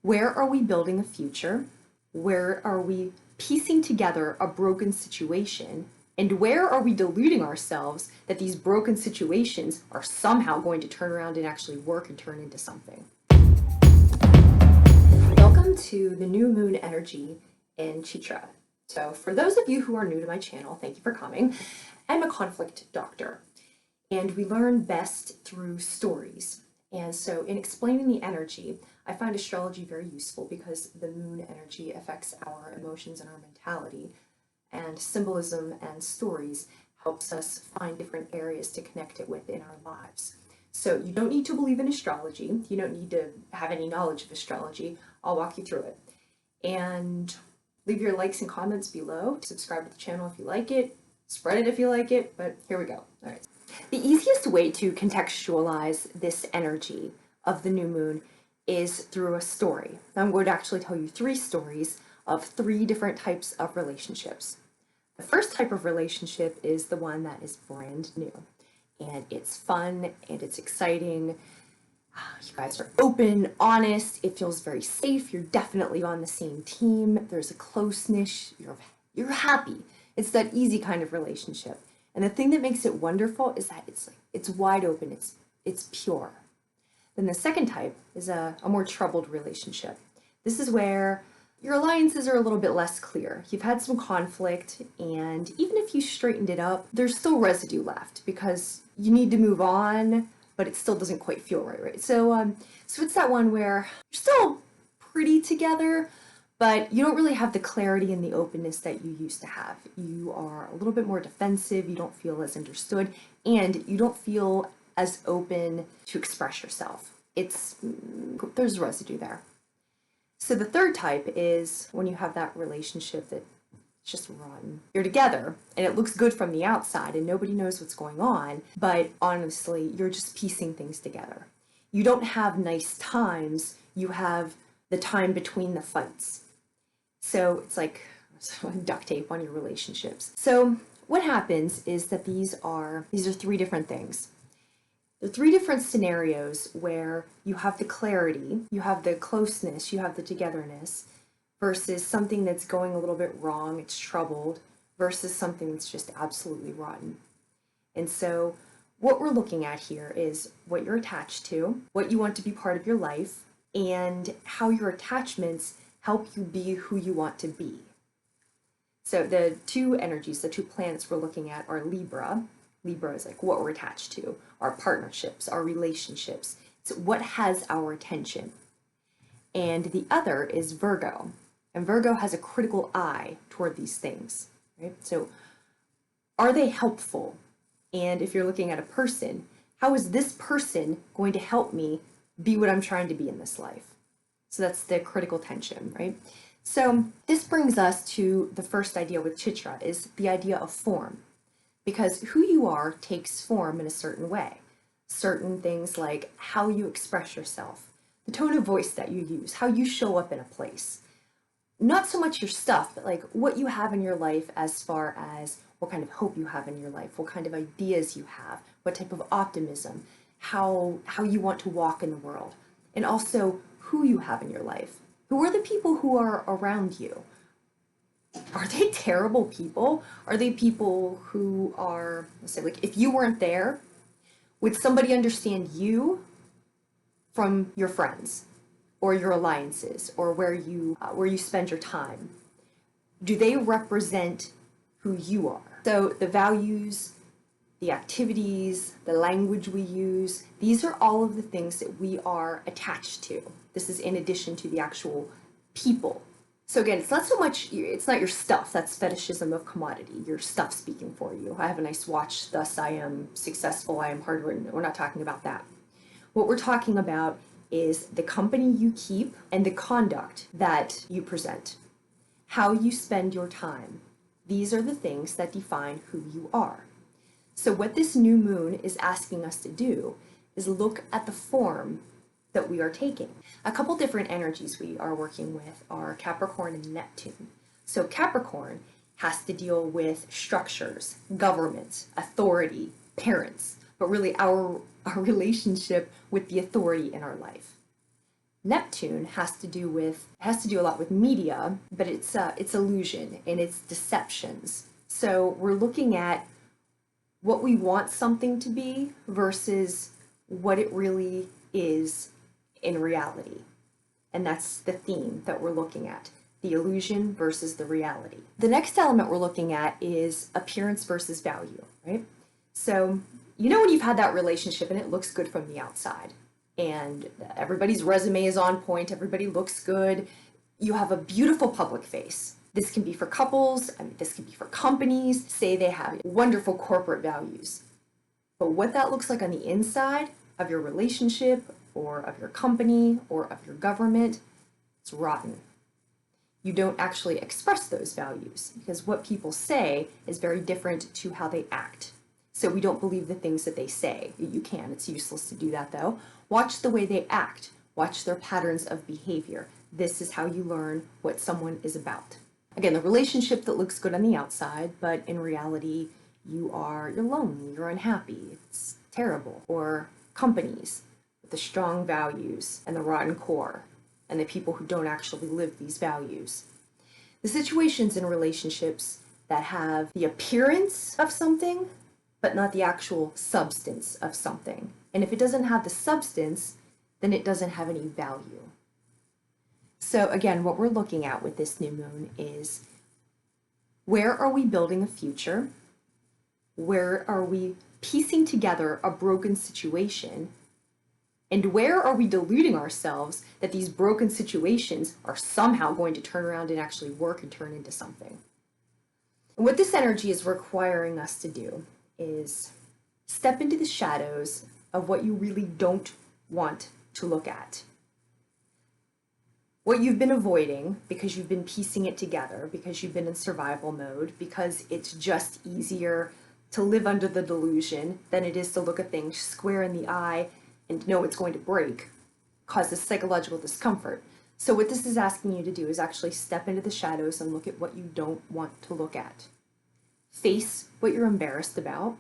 Where are we building a future? Where are we piecing together a broken situation? And where are we deluding ourselves that these broken situations are somehow going to turn around and actually work and turn into something? Welcome to the new moon energy in Chitra. So for those of you who are new to my channel, thank you for coming. I'm a conflict doctor, and we learn best through stories. And so in explaining the energy, I find astrology very useful because the moon energy affects our emotions and our mentality, and symbolism and stories helps us find different areas to connect it with in our lives. So you don't need to believe in astrology. You don't need to have any knowledge of astrology. I'll walk you through it. And leave your likes and comments below. Subscribe to the channel if you like it. Spread it if you like it, but here we go. All right. The easiest way to contextualize this energy of the new moon is through a story. I'm going to actually tell you 3 stories of 3 different types of relationships. The first type of relationship is the one that is brand new, and it's fun and it's exciting. You guys are open, honest, it feels very safe, you're definitely on the same team, there's a closeness, you're happy. It's that easy kind of relationship. And the thing that makes it wonderful is that it's wide open, it's pure. Then the second type is a more troubled relationship. This is where your alliances are a little bit less clear. You've had some conflict, and even if you straightened it up, there's still residue left because you need to move on, but it still doesn't quite feel right? So it's that one where you're still pretty together, but you don't really have the clarity and the openness that you used to have. You are a little bit more defensive, you don't feel as understood, and you don't feel as open to express yourself. There's residue there. So the third type is when you have that relationship that's just rotten. You're together and it looks good from the outside and nobody knows what's going on, but honestly, you're just piecing things together. You don't have nice times, you have the time between the fights. So it's like duct tape on your relationships. So what happens is that these are 3 different things. There are 3 different scenarios where you have the clarity, you have the closeness, you have the togetherness, versus something that's going a little bit wrong, it's troubled, versus something that's just absolutely rotten. And so what we're looking at here is what you're attached to, what you want to be part of your life, and how your attachments help you be who you want to be. So the 2 energies, the 2 planets we're looking at are Libra. Libra is like what we're attached to, our partnerships, our relationships. It's what has our attention. And the other is Virgo. And Virgo has a critical eye toward these things, right? So are they helpful? And if you're looking at a person, how is this person going to help me be what I'm trying to be in this life? So that's the critical tension, right? So this brings us to the first idea with Chitra, is the idea of form. Because who you are takes form in a certain way. Certain things like how you express yourself, the tone of voice that you use, how you show up in a place. Not so much your stuff, but like what you have in your life as far as what kind of hope you have in your life, what kind of ideas you have, what type of optimism, how you want to walk in the world. And also who you have in your life. Who are the people who are around you? Are they terrible people? Are they people who are, let's say, like if you weren't there, would somebody understand you from your friends or your alliances or where you spend your time? Do they represent who you are? So the values, the activities, the language we use, these are all of the things that we are attached to. This is in addition to the actual people. So again, it's not so much, it's not your stuff, that's fetishism of commodity, your stuff speaking for you. I have a nice watch, thus I am successful, I am hardworking. We're not talking about that. What we're talking about is the company you keep and the conduct that you present. How you spend your time. These are the things that define who you are. So what this new moon is asking us to do is look at the form that we are taking. A couple different energies we are working with are Capricorn and Neptune. So Capricorn has to deal with structures, government, authority, parents, but really our relationship with the authority in our life. Neptune has to do a lot with media, but it's illusion and it's deceptions. So we're looking at what we want something to be versus what it really is in reality. And that's the theme that we're looking at, the illusion versus the reality. The next element we're looking at is appearance versus value, right? So, you know when you've had that relationship and it looks good from the outside, and everybody's resume is on point, everybody looks good, you have a beautiful public face. This can be for couples, this can be for companies, say they have wonderful corporate values. But what that looks like on the inside of your relationship or of your company or of your government, it's rotten. You don't actually express those values because what people say is very different to how they act. So we don't believe the things that they say. You can, it's useless to do that though. Watch the way they act. Watch their patterns of behavior. This is how you learn what someone is about. Again, the relationship that looks good on the outside, but in reality, you're lonely, you're unhappy, it's terrible. Or companies with the strong values and the rotten core, and the people who don't actually live these values. The situations in relationships that have the appearance of something, but not the actual substance of something. And if it doesn't have the substance, then it doesn't have any value. So again, what we're looking at with this new moon is, where are we building a future? Where are we piecing together a broken situation? And where are we deluding ourselves that these broken situations are somehow going to turn around and actually work and turn into something? And what this energy is requiring us to do is step into the shadows of what you really don't want to look at. What you've been avoiding because you've been piecing it together, because you've been in survival mode, because it's just easier to live under the delusion than it is to look at things square in the eye and know it's going to break, causes psychological discomfort. So what this is asking you to do is actually step into the shadows and look at what you don't want to look at. Face what you're embarrassed about.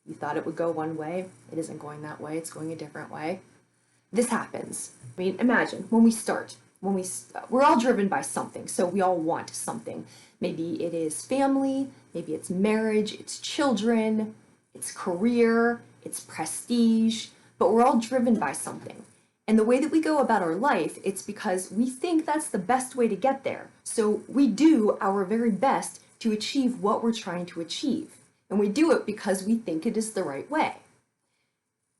You thought it would go one way, it isn't going that way, it's going a different way. This happens. I mean, imagine when we're all driven by something, so we all want something. Maybe it is family, maybe it's marriage, it's children, it's career, it's prestige, but we're all driven by something. And the way that we go about our life, it's because we think that's the best way to get there. So we do our very best to achieve what we're trying to achieve. And we do it because we think it is the right way.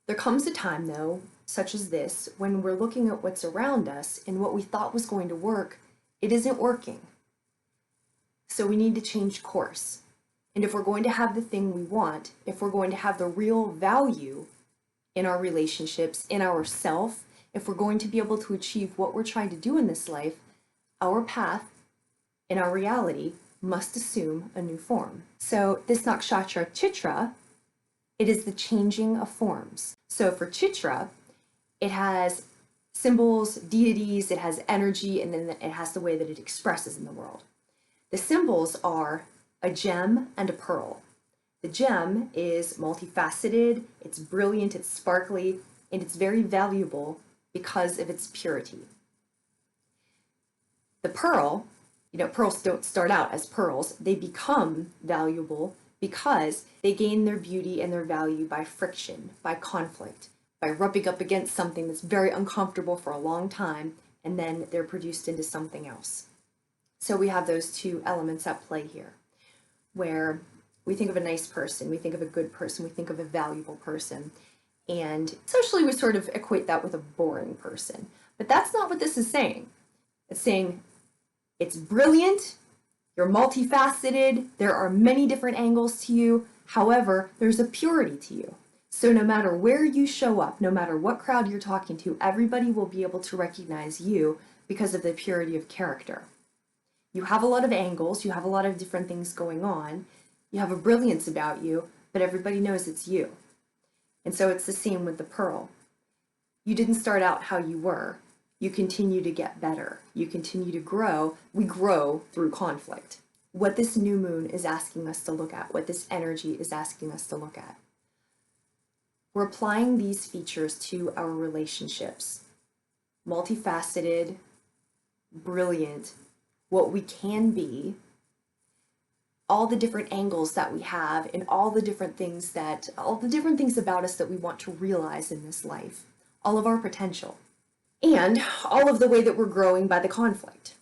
There comes a time, though, such as this, when we're looking at what's around us and what we thought was going to work, it isn't working. So we need to change course. And if we're going to have the thing we want, if we're going to have the real value in our relationships, in ourself, if we're going to be able to achieve what we're trying to do in this life, our path and our reality must assume a new form. So this nakshatra Chitra, it is the changing of forms. So for Chitra, it has symbols, deities, it has energy, and then it has the way that it expresses in the world. The symbols are a gem and a pearl. The gem is multifaceted, it's brilliant, it's sparkly, and it's very valuable because of its purity. The pearl, pearls don't start out as pearls, they become valuable because they gain their beauty and their value by friction, by conflict, by rubbing up against something that's very uncomfortable for a long time, and then they're produced into something else. So we have those two elements at play here, where we think of a nice person, we think of a good person, we think of a valuable person, and socially we sort of equate that with a boring person. But that's not what this is saying. It's saying it's brilliant, you're multifaceted, there are many different angles to you, however, there's a purity to you. So no matter where you show up, no matter what crowd you're talking to, everybody will be able to recognize you because of the purity of character. You have a lot of angles, you have a lot of different things going on, you have a brilliance about you, but everybody knows it's you. And so it's the same with the pearl. You didn't start out how you were. You continue to get better. You continue to grow. We grow through conflict. What this new moon is asking us to look at, what this energy is asking us to look at. We're applying these features to our relationships. multifaceted, brilliant, what we can be, all the different angles that we have, and all the different things about us that we want to realize in this life, all of our potential, and all of the way that we're growing by the conflict.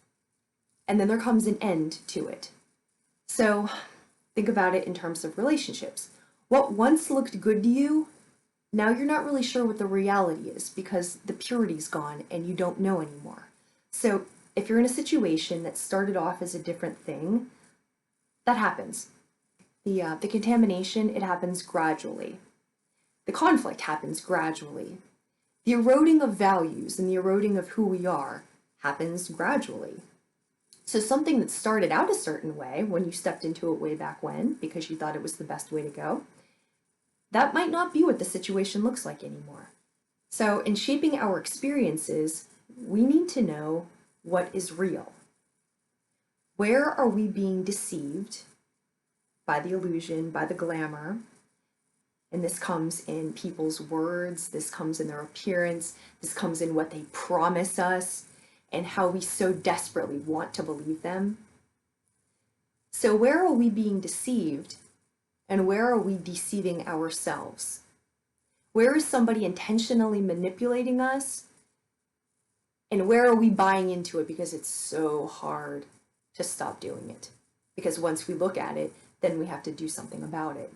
And then there comes an end to it. So think about it in terms of relationships. What once looked good to you, now you're not really sure what the reality is because the purity's gone and you don't know anymore. So if you're in a situation that started off as a different thing, that happens. The contamination, it happens gradually. The conflict happens gradually. The eroding of values and the eroding of who we are happens gradually. So something that started out a certain way when you stepped into it way back when, because you thought it was the best way to go, that might not be what the situation looks like anymore. So in shaping our experiences, we need to know what is real. Where are we being deceived by the illusion, by the glamour? And this comes in people's words, this comes in their appearance, this comes in what they promise us, and how we so desperately want to believe them. So where are we being deceived, and where are we deceiving ourselves? Where is somebody intentionally manipulating us, and where are we buying into it because it's so hard to stop doing it? Because once we look at it, then we have to do something about it.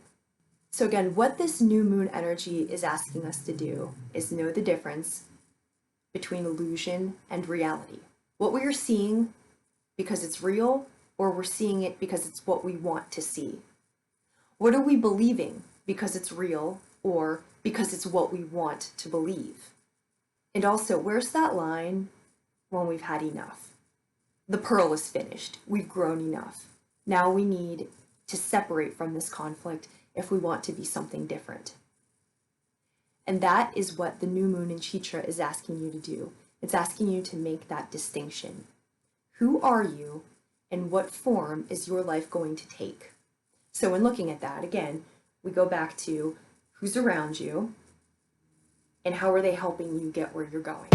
So again, what this new moon energy is asking us to do is know the difference between illusion and reality. What we are seeing because it's real, or we're seeing it because it's what we want to see. What are we believing because it's real, or because it's what we want to believe? And also, where's that line when we've had enough? The pearl is finished. We've grown enough. Now we need to separate from this conflict if we want to be something different. And that is what the new moon in Chitra is asking you to do. It's asking you to make that distinction. Who are you, and what form is your life going to take? So in looking at that, again, we go back to who's around you and how are they helping you get where you're going.